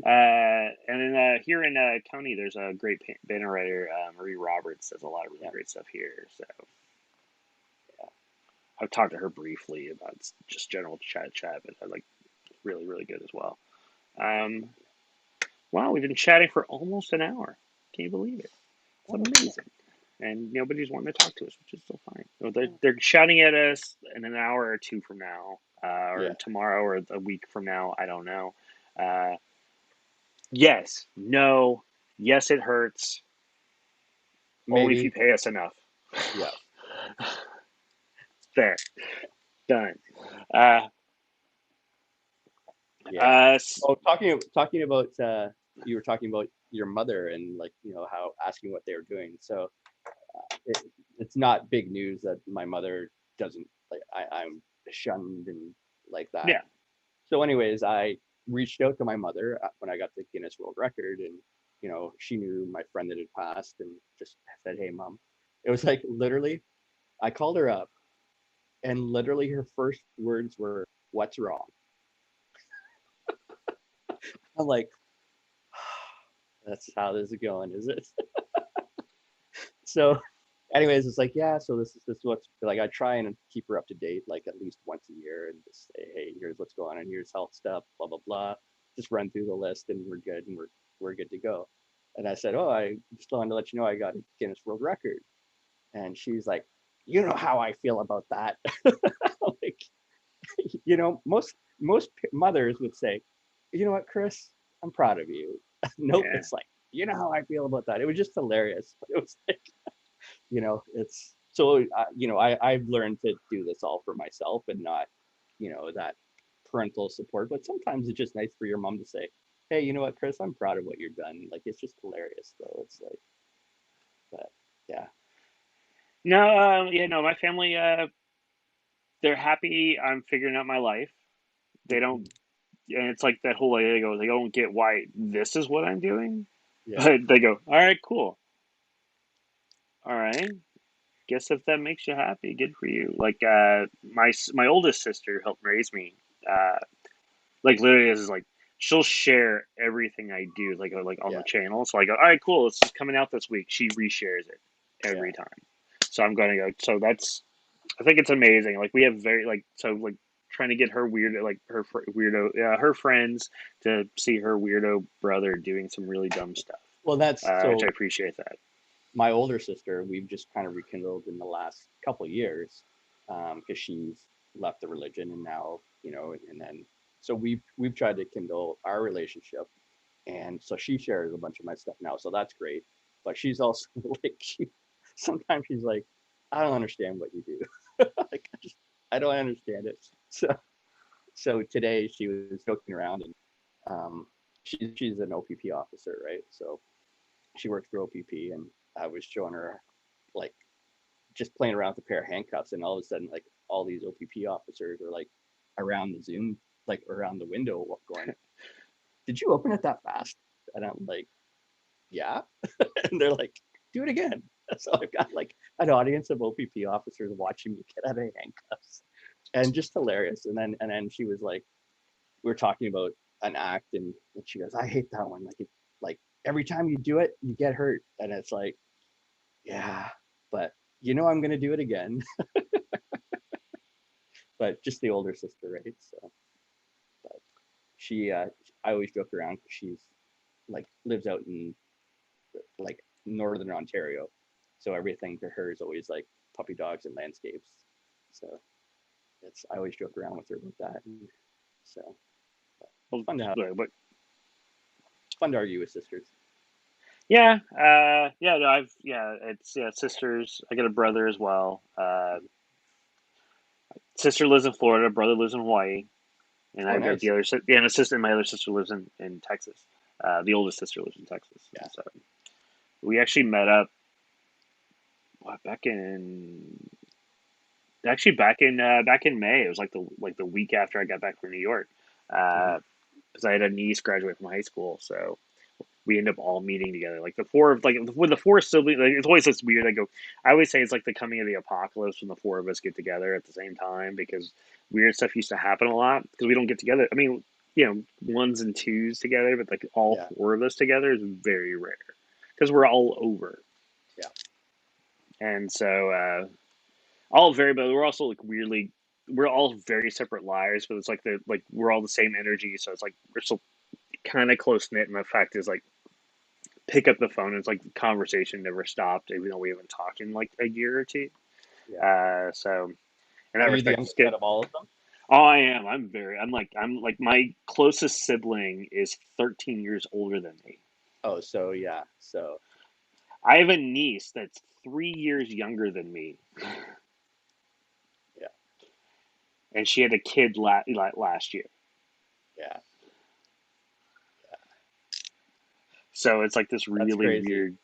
And then here in Tony, there's a great banner writer, Marie Roberts, does a lot of really yeah, great stuff here. So yeah. I've talked to her briefly about just general chat, but I like really really good as well. Um, wow, we've been chatting for almost an hour. Can you believe it? It's Oh, yeah, amazing. And nobody's wanting to talk to us, which is still fine. So yeah, they're shouting at us in an hour or two from now, or yeah. tomorrow, or a week from now. I don't know. Uh, yes, no, yes, it hurts. Only if you Maybe, pay us enough. Yeah. There, done. Uh, Yeah. uh, s- Oh, talking about you were talking about your mother and like how asking what they were doing. So it, it's not big news that my mother doesn't like I'm shunned and like that. yeah, So, anyways, I reached out to my mother when I got the Guinness World Record, and she knew my friend that had passed, and just said, "Hey, mom." It was like literally, I called her up, and literally her first words were, "What's wrong?" I'm like, "That's how this is going, is it?" So, anyways, it's like, yeah. So this is what's like. I try and keep her up to date, like at least once a year, and just say, "Hey, here's what's going on. Here's health stuff. Blah blah blah." Just run through the list, and we're good, and we're good to go. And I said, "Oh, I just wanted to let you know I got a Guinness World Record." And she's like, "You know how I feel about that." Like, most mothers would say, "You know what, Chris, I'm proud of you." Nope, yeah. it's like, "You know how I feel about that." It was just hilarious. It was like, it's so I've learned to do this all for myself and not that parental support, but sometimes it's just nice for your mom to say, "Hey, you know what, Chris, I'm proud of what you've done." Like, it's just hilarious though. It's like, but yeah. No, yeah, no, my family, they're happy I'm figuring out my life. They don't, Mhm. and it's like that whole idea. They don't get why this is what I'm doing, Yeah, but they go, all right, cool, all right. Guess if that makes you happy, good for you. Like, my oldest sister helped raise me. Uh, like literally, this is like she'll share everything I do, like on the yeah, channel. So I go, all right, cool, it's coming out this week. She reshares it yeah, every time. So I'm going to go. So that's I think it's amazing. Like we have very like trying to get her weirdo like weirdo her friends to see her weirdo brother doing some really dumb stuff, well, that's which I so. appreciate that. My older sister, we've just kind of rekindled in the last couple of years, because she's left the religion, and now and then so we've tried to kindle our relationship, and so she shares a bunch of my stuff now, so that's great. But she's also like, sometimes she's like, "I don't understand what you do." Like, I don't understand it. So today she was joking around, and she's an OPP officer, right? So she works for OPP, and I was showing her like just playing around with a pair of handcuffs, and all of a sudden, like, all these OPP officers are like around the Zoom, like around the window, going, "Did you open it that fast?" And I'm like, "Yeah." And they're like, "Do it again." So I've got like an audience of OPP officers watching me get out of handcuffs, and just hilarious. And then she was like, we were talking about an act, and she goes, "I hate that one. Like every time you do it, you get hurt." And it's like, yeah, but I'm gonna do it again. But just the older sister, right? So, but she, I always joke around because she's like lives out in like northern Ontario, so everything to her is always like puppy dogs and landscapes. So I always joke around with her about that. And so Well, fun to but argue with sisters. yeah, yeah, no, it's sisters. I got a brother as well. Sister lives in Florida, brother lives in Hawaii, and Oh, I've got nice. and a sister. My other sister lives in Texas. The oldest sister lives in Texas, Yeah. and so we actually met up back in back in May. It was like the week after I got back from New York, Mhm. because I had a niece graduate from high school, so we end up all meeting together. Like the four of like with the four siblings, like, it's always this weird. I always say it's like the coming of the apocalypse when the four of us get together at the same time because weird stuff used to happen a lot because we don't get together. I mean, ones and twos together, but like all Yeah. four of us together is very rare because we're all over, Yeah. and so all very. But we're also like weirdly. We're all very separate lives, but it's like we're all the same energy, so it's like we're still kind of close knit. And the fact is, like, pick up the phone. And it's like the conversation never stopped, even though we haven't talked in like a year or two. Yeah. So in Are that you the respect, it's youngest good. out of all of them? Oh, I am. I'm like my closest sibling is 13 years older than me. Oh, so yeah. So I have a niece that's 3 years younger than me, Yeah, and she had a kid last year. yeah, So it's like this that's really crazy. weird.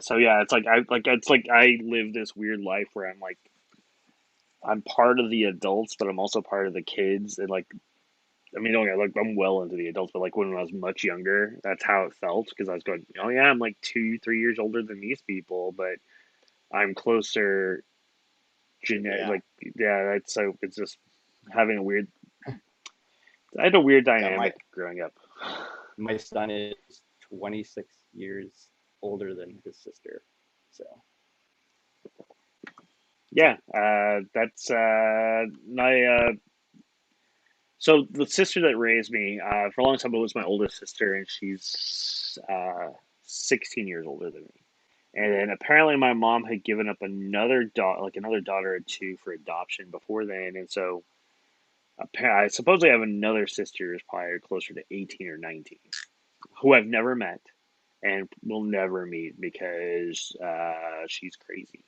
So yeah, it's like I live this weird life where I'm like I'm part of the adults, but I'm also part of the kids, and like I mean, don't get like I'm well into the adults, but like when I was much younger, that's how it felt because I was going, oh yeah, I'm like 2, 3 years older than these people, but I'm closer Yeah, like yeah, that's so it's just having a weird. I had a weird yeah. dynamic growing up. My son is 26 years older than his sister, so Yeah, that's my so the sister that raised me for a long time it was my oldest sister, and she's 16 years older than me. And then apparently my mom had given up another daughter or two for adoption before then, and so I supposedly have another sister who's probably closer to 18 or 19, who I've never met and will never meet because she's crazy.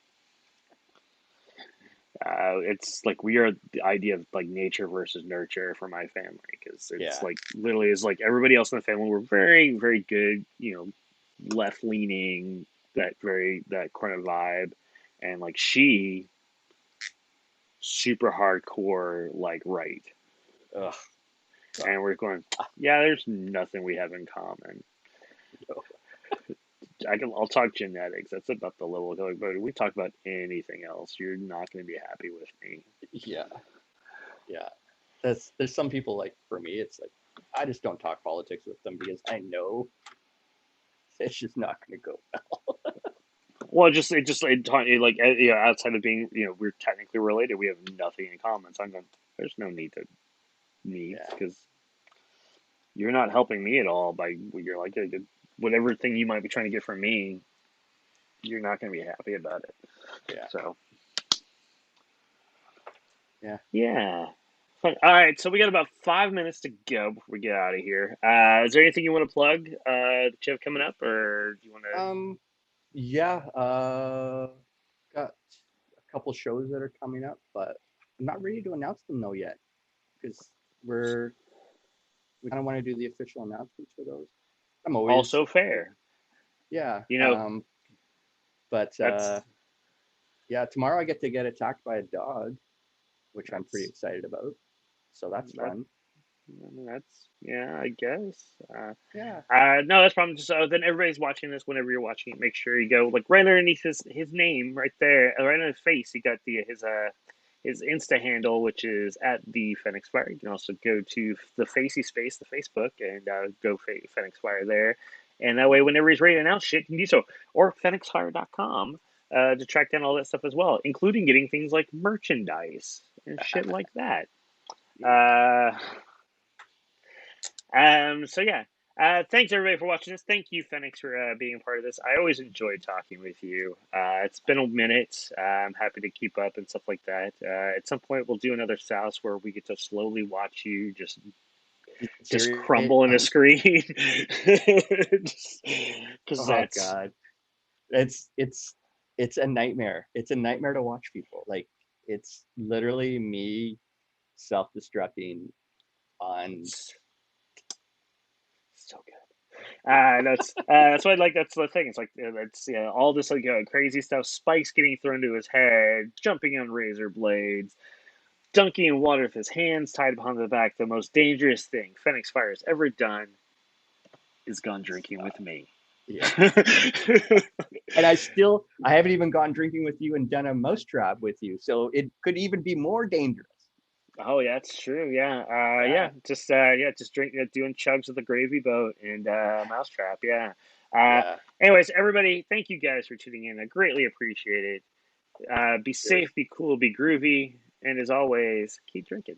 It's like we are the idea of like nature versus nurture for my family because it's yeah. like literally is like everybody else in the family we're very very good, you know, left leaning, that kind of vibe, and like she super hardcore like right, Ugh, and we're going, yeah, there's nothing we have in common. no. I'll talk genetics. That's about the level. But if we talk about anything else, you're not going to be happy with me. Yeah, yeah. There's some people like for me, it's like I just don't talk politics with them because I know it's just not going to go well. Well, like you know, outside of being, you know, we're technically related, we have nothing in common. So I'm going, there's no need to meet Yeah, because you're not helping me at all by you're like whatever thing you might be trying to get from me, you're not going to be happy about it. yeah, So yeah. yeah. Fun. All right, so we got about 5 minutes to go before we get out of here. Is there anything you want to plug that you have coming up, or do you want to? Um, yeah. Got a couple shows that are coming up, but I'm not ready to announce them though yet because we kind of want to do the official announcements for those. I'm always Also fair. yeah. You know, But that's yeah, tomorrow I get attacked by a dog, which I'm pretty that's excited about. So that's that. fun. I mean, that's yeah, I guess. Yeah. No, that's probably just then everybody's watching this. Whenever you're watching it, make sure you go like right underneath his name right there, right on his face. You got his Insta handle, which is at the Fenyxfyre. You can also go to the Facey Space, the Facebook, and go Fenyxfyre there. And that way, whenever he's ready to announce shit, you can do so. Or Fenyxfyre.com to track down all that stuff as well, including getting things like merchandise and shit like that. Yeah. Uh, so yeah, thanks everybody for watching this. Thank you, Fenix, for being a part of this. I always enjoyed talking with you. It's been a minute. I'm happy to keep up and stuff like that. At some point, we'll do another South where we get to slowly watch you just Serious. crumble in a screen. Because Oh that's God. It's it's a nightmare. It's a nightmare to watch people. Like it's literally me self-destructing on so good. That's why like that's the thing. It's like that's yeah, all this like crazy stuff. Spikes getting thrown to his head, jumping on razor blades, dunking in water with his hands tied behind the back. The most dangerous thing Fenyxfyre has ever done is gone drinking with me. yeah. And I haven't even gone drinking with you and done a mousetrap with you. So it could even be more dangerous. Oh yeah, that's true. Yeah, Yeah. just drink, doing chugs of the gravy boat and mousetrap. Yeah. Uh, Yeah. anyways, everybody, thank you guys for tuning in. I greatly appreciate it. Be Cheers. safe, be cool, be groovy, and as always, keep drinking.